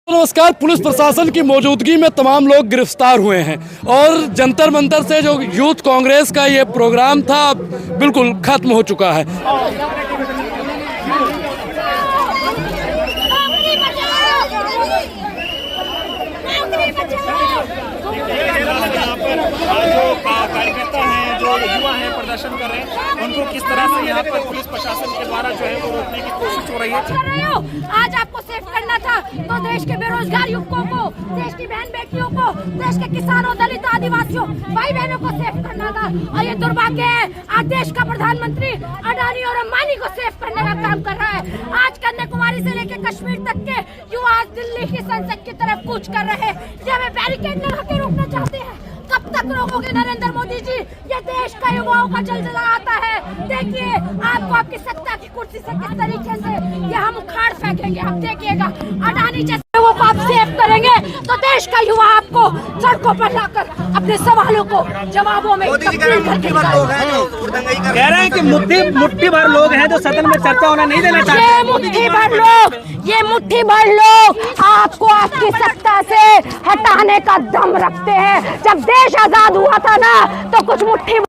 नमस्कार। पुलिस प्रशासन की मौजूदगी में तमाम लोग गिरफ्तार हुए हैं और जंतर मंतर से जो यूथ कांग्रेस का ये प्रोग्राम था बिल्कुल खत्म हो चुका है। कार्यकर्ता हैं, जो युवा हैं, प्रदर्शन कर रहे हैं, उनको किस तरह से यहाँ पर पुलिस प्रशासन के द्वारा जो है वो रोकने की कोशिश हो रही है। आज आपको सेफ करना था तो देश के बेरोजगार युवकों को, देश की बहन बेटियों को, देश के किसानों, दलित, आदिवासियों, भाई बहनों को सेफ करना था। और ये दुर्भाग्य है, आज देश का प्रधानमंत्री अडानी और अंबानी को सेफ करने का काम कर रहा है। आज कन्याकुमारी से लेकर कश्मीर तक के युवा आज दिल्ली की संसद की तरफ कूच कर रहे हैं। ये हमें बैरिकेड लगा के रोकना चाहते हैं। कब तक रोकोगे नरेंद्र मोदी जी? ये देश का युवाओं का जलजला आता है। देखिए आपको आपकी सत्ता की कुर्सी से किस तरीके से ये हम उखाड़ फेंकेंगे। आप देखिएगा, अडानी जैसे लोगों को आप सेव करेंगे तो देश का युवा आपको सड़कों पर लाकर अपने सवालों को जवाबों में कह रहे हैं कि मुट्ठी भर लोग हैं जो सदन में चर्चा होना नहीं देना चाहते। ये मुट्ठी भर लोग आपको आपकी सत्ता से हटाने का दम रखते हैं। जब देश आजाद हुआ था ना तो कुछ मुट्ठी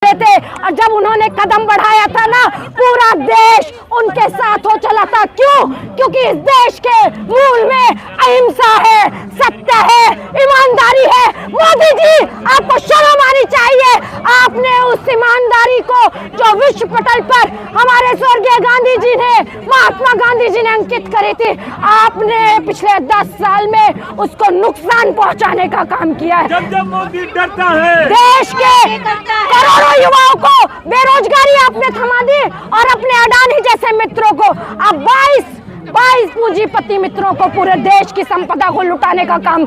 थे और जब उन्होंने कदम बढ़ाया था ना पूरा देश उनके साथ हो चला था। क्यों? क्योंकि इस देश के मूल में अहिंसा है, सत्य है, ईमानदारी है। मोदी जी आपको शर्म आनी चाहिए। आपने उस ईमानदारी को जो विश्व पटल पर हमारे स्वर्गीय गांधी जी ने, महात्मा गांधी जी ने अंकित करी थी, आपने पिछले 10 साल में उसको नुकसान पहुंचाने का काम किया है। जब मोदी डरता है देश के करोड़ों युवाओं को बेरोजगारी आपने थमा दी और अपने अडानी जैसे मित्रों को अब 22 पूंजीपति मित्रों को पूरे देश की संपदा को लुटाने का काम,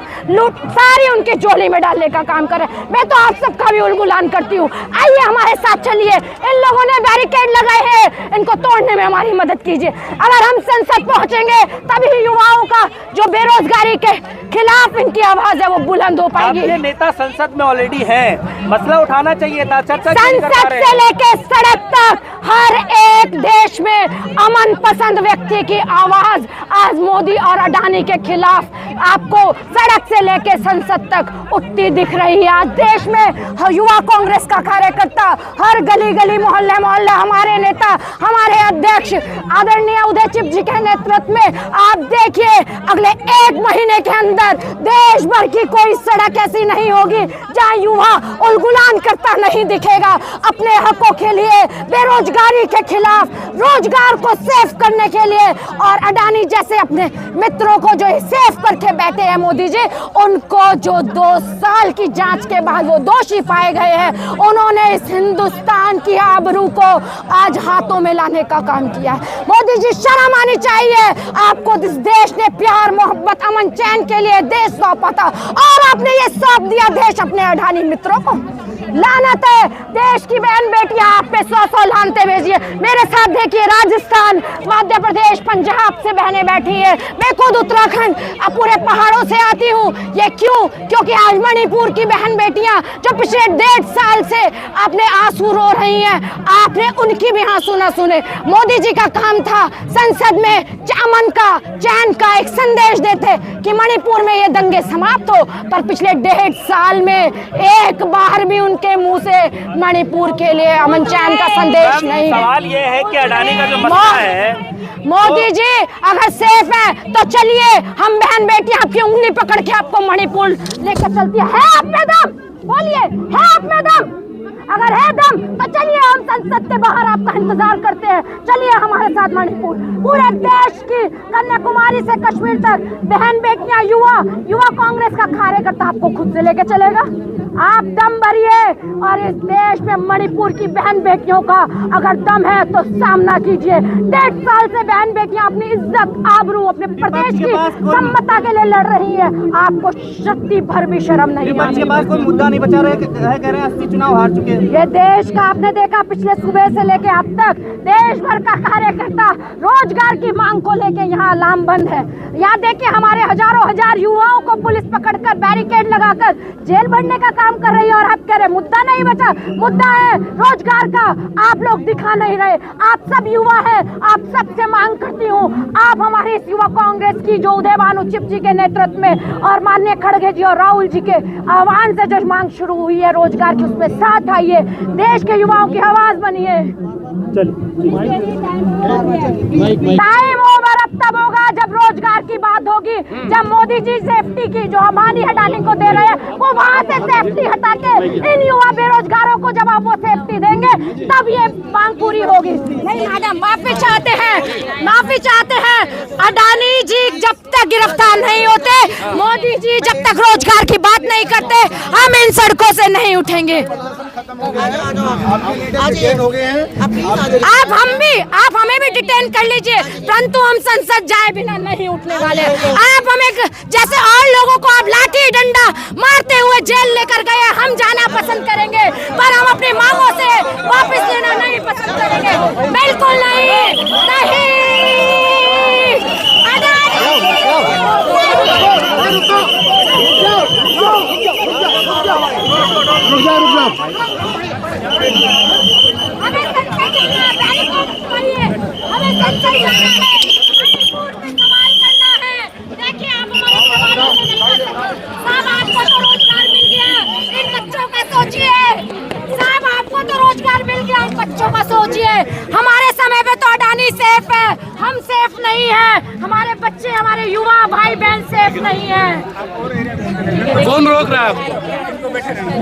सारी उनकी झोली में डालने का काम करे। मैं तो आप सबका भी उलगुलान करती हूँ। आइए हमारे साथ चलिए। इन लोगों ने बैरिकेड लगाए हैं, इनको तोड़ने में हमारी मदद कीजिए। अगर हम संसद पहुंचेंगे तभी युवाओं का जो बेरोजगारी के खिलाफ इनकी आवाज है वो बुलंद हो पाएगी। नेता संसद में ऑलरेडी है, मसला उठाना चाहिए था। चर्चा संसद से लेके सड़क तक हर एक देश में अमन पसंद व्यक्ति की आवाज आज मोदी और अडानी के खिलाफ आपको सड़क से लेके संसद तक उठती दिख रही है। आज देश में युवा कांग्रेस का कार्यकर्ता हर गली गली, मोहल्ले मोहल्ले, हमारे नेता, हमारे अध्यक्ष आदरणीय उदय चिप जी के नेतृत्व में आप देखिए अगले 1 महीने के अंदर देश भर की कोई सड़क ऐसी नहीं होगी जहां युवा उलगुलान करता नहीं दिखेगा। अपने हकों के लिए, बेरोजगारी के खिलाफ, रोजगार को सेफ करने के लिए और अडानी जैसे अपने मित्रों को जो सेफ करके बैठे हैं मोदी जी, उनको जो 2 साल की जांच के बाद वो दोषी पाए गए हैं, उन्होंने इस हिंदुस्तान की आबरू को आज हाथों में लाने का काम किया है। मोदी जी शर्म आनी चाहिए। आपको इस देश ने प्यार, मोहब्बत, अमन, चैन के लिए देश सौंपा था और आपने ये सौंप दिया देश अपने अडानी मित्रों को। लानत है। देश की बहन बेटियां आप पे 100 लानते भेजिए। मेरे साथ देखिए, राजस्थान, मध्य प्रदेश, पंजाब से बहनें बैठी है। मैं खुद उत्तराखंड पूरे पहाड़ों से आती हूँ। ये क्यों? क्योंकि आज मणिपुर की बहन बेटियां जो पिछले 1.5 साल से अपने आंसू रो रही हैं, आपने उनकी भी आंसू न सुने। मोदी जी का काम था संसद में अमन का, चैन का एक संदेश देते कि मणिपुर में ये दंगे समाप्त हो, पर पिछले 1.5 साल में एक बार भी उनके मुंह से मणिपुर के लिए अमन चैन का संदेश नहीं। सवाल ये है कि अडानी का जो मसला है, मोदी जी अगर सेफ है तो चलिए हम बहन बेटियां आपकी उंगली पकड़ के आपको मणिपुर लेकर चलती है आप में दम? बोलिए, है आप में दम? अगर है दम तो चलिए हम संसद के बाहर आपका इंतजार करते हैं। चलिए हमारे साथ मणिपुर। पूरे देश की कन्याकुमारी से कश्मीर तक बहन बेटियां, युवा कांग्रेस का कार्यकर्ता आपको खुद से लेके चलेगा। आप दम भरिए और इस देश में मणिपुर की बहन बेटियों का अगर दम है तो सामना कीजिए। 1.5 साल से बहन बेटियां अपनी इज्जत, आबरू, अपने प्रदेश की सम्मता के लिए लड़ रही है। आपको शक्ति भर भी शर्म नहीं है। विपक्ष के पास कोई मुद्दा नहीं बचा रहे, कह रहे हैं 80 चुनाव हार चुके हैं। ये देश का आपने देखा पिछले सुबह से लेके अब तक देश भर का कार्यकर्ता रोजगार की मांग को लेके यहाँ लामबंद है। यहाँ देखिए हमारे हजारों हजार युवाओं को पुलिस पकड़कर बैरिकेड लगाकर जेल भरने का काम कर रही है और आप कह रहे मुद्दा नहीं बचा। मुद्दा है रोजगार का, आप लोग दिखा नहीं रहे। आप सब युवा हैं, आप सबसे मांग करती हूँ, आप हमारी इस युवा कांग्रेस की जो उदय भानु चिप जी के नेतृत्व में और माननीय खड़गे जी और राहुल जी के आह्वान से जो मांग शुरू हुई है रोजगार की, उसमें साथ आइए, देश के युवाओं की आवाज बनिए। टाइम ओवर अब तब होगा जब रोजगार की बात होगी, जब मोदी जी सेफ्टी की जो अम्बानी अडानी को दे रहे हैं वो वहाँ से सेफ्टी हटा के इन युवा बेरोजगारों को जब आप वो सेफ्टी देंगे तब ये मांग पूरी होगी। नहीं मैडम, माफी चाहते हैं अडानी जी जब तक गिरफ्तार नहीं होते, मोदी जी जब तक रोजगार की बात नहीं करते, हम इन सड़कों से नहीं उठेंगे। आप हमें भी डिटेन कर लीजिए, परंतु हम संसद जाए बिना नहीं उठने वाले। आप हमें जैसे और लोगों को आप लाठी डंडा मारते हुए जेल लेकर गए, हम जाना पसंद करेंगे, पर हम अपनी मांगों से वापस लेना नहीं पसंद करेंगे, बिल्कुल नहीं। देखिए आप हमारे सवालों से नहीं कर सकते। साहब आपको तो रोजगार मिल गया, इन बच्चों का सोचिए। साहब आपको तो रोजगार मिल गया, इन बच्चों का सोचिए। हमारे समय पे तो अडानी सेफ है, हम सेफ नहीं है। हमारे बच्चे, हमारे युवा भाई बहन सेफ नहीं है। कौन रोक रहा है?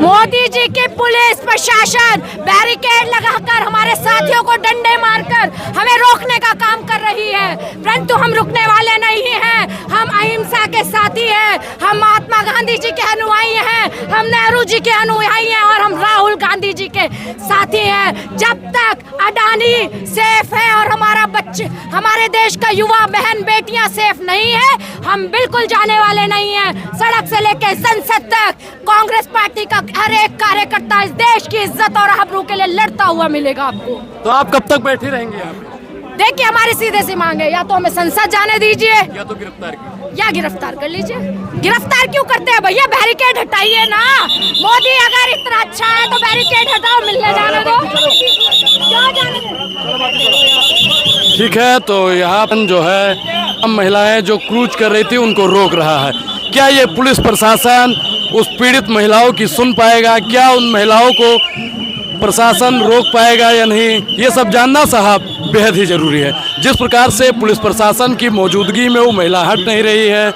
मोदी जी की पुलिस प्रशासन बैरिकेड लगाकर हमारे साथियों को डंडे मारकर हमें रोकने का काम कर रही है, परंतु हम रुकने वाले नहीं हैं। हम अहिंसा के साथी हैं, हम महात्मा गांधी जी के अनुयायी हैं, हम नेहरू जी के अनुयायी हैं और हम राहुल गांधी जी के साथी हैं। जब तक अडानी सेफ है और हमारे देश का युवा बहन बेटियां सेफ नहीं है, हम बिल्कुल जाने वाले नहीं हैं। सड़क से लेकर संसद तक कांग्रेस पार्टी का हर एक कार्यकर्ता इस देश की इज्जत और आबरू के लिए लड़ता हुआ मिलेगा आपको। तो आप कब तक बैठी रहेंगे यहाँ पे? देखिए हमारी सीधे सी मांग है, या तो हमें संसद जाने दीजिए या तो गिरफ्तार कर लीजिए। गिरफ्तार क्यों करते हैं भैया? बैरिकेड हटाइए ना। मोदी अगर इतना अच्छा है तो बैरिकेड हटाओ, मिलने जाने दो, क्यों जाने दो? ठीक है, तो यहाँ पर जो है हम महिलाएं जो क्रूज कर रही थी उनको रोक रहा है। क्या ये पुलिस प्रशासन उस पीड़ित महिलाओं की सुन पाएगा? क्या उन महिलाओं को प्रशासन रोक पाएगा या नहीं, ये सब जानना साहब बेहद ही ज़रूरी है। जिस प्रकार से पुलिस प्रशासन की मौजूदगी में वो महिला हट नहीं रही है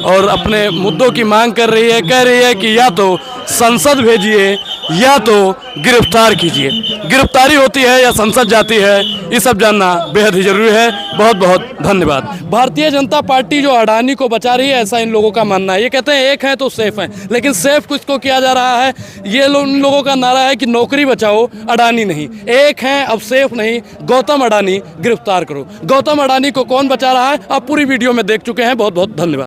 और अपने मुद्दों की मांग कर रही है, कह रही है कि या तो संसद भेजिए या तो गिरफ्तार कीजिए। गिरफ्तारी होती है या संसद जाती है, ये सब जानना बेहद ही जरूरी है। बहुत बहुत धन्यवाद। भारतीय जनता पार्टी जो अडानी को बचा रही है, ऐसा इन लोगों का मानना है। ये कहते हैं एक है तो सेफ है, लेकिन सेफ किसको किया जा रहा है? ये इन लोगों का नारा है कि नौकरी बचाओ, अडानी नहीं। एक है अब सेफ नहीं, गौतम अडानी गिरफ्तार करो। गौतम अडानी को कौन बचा रहा है आप पूरी वीडियो में देख चुके हैं। बहुत बहुत धन्यवाद।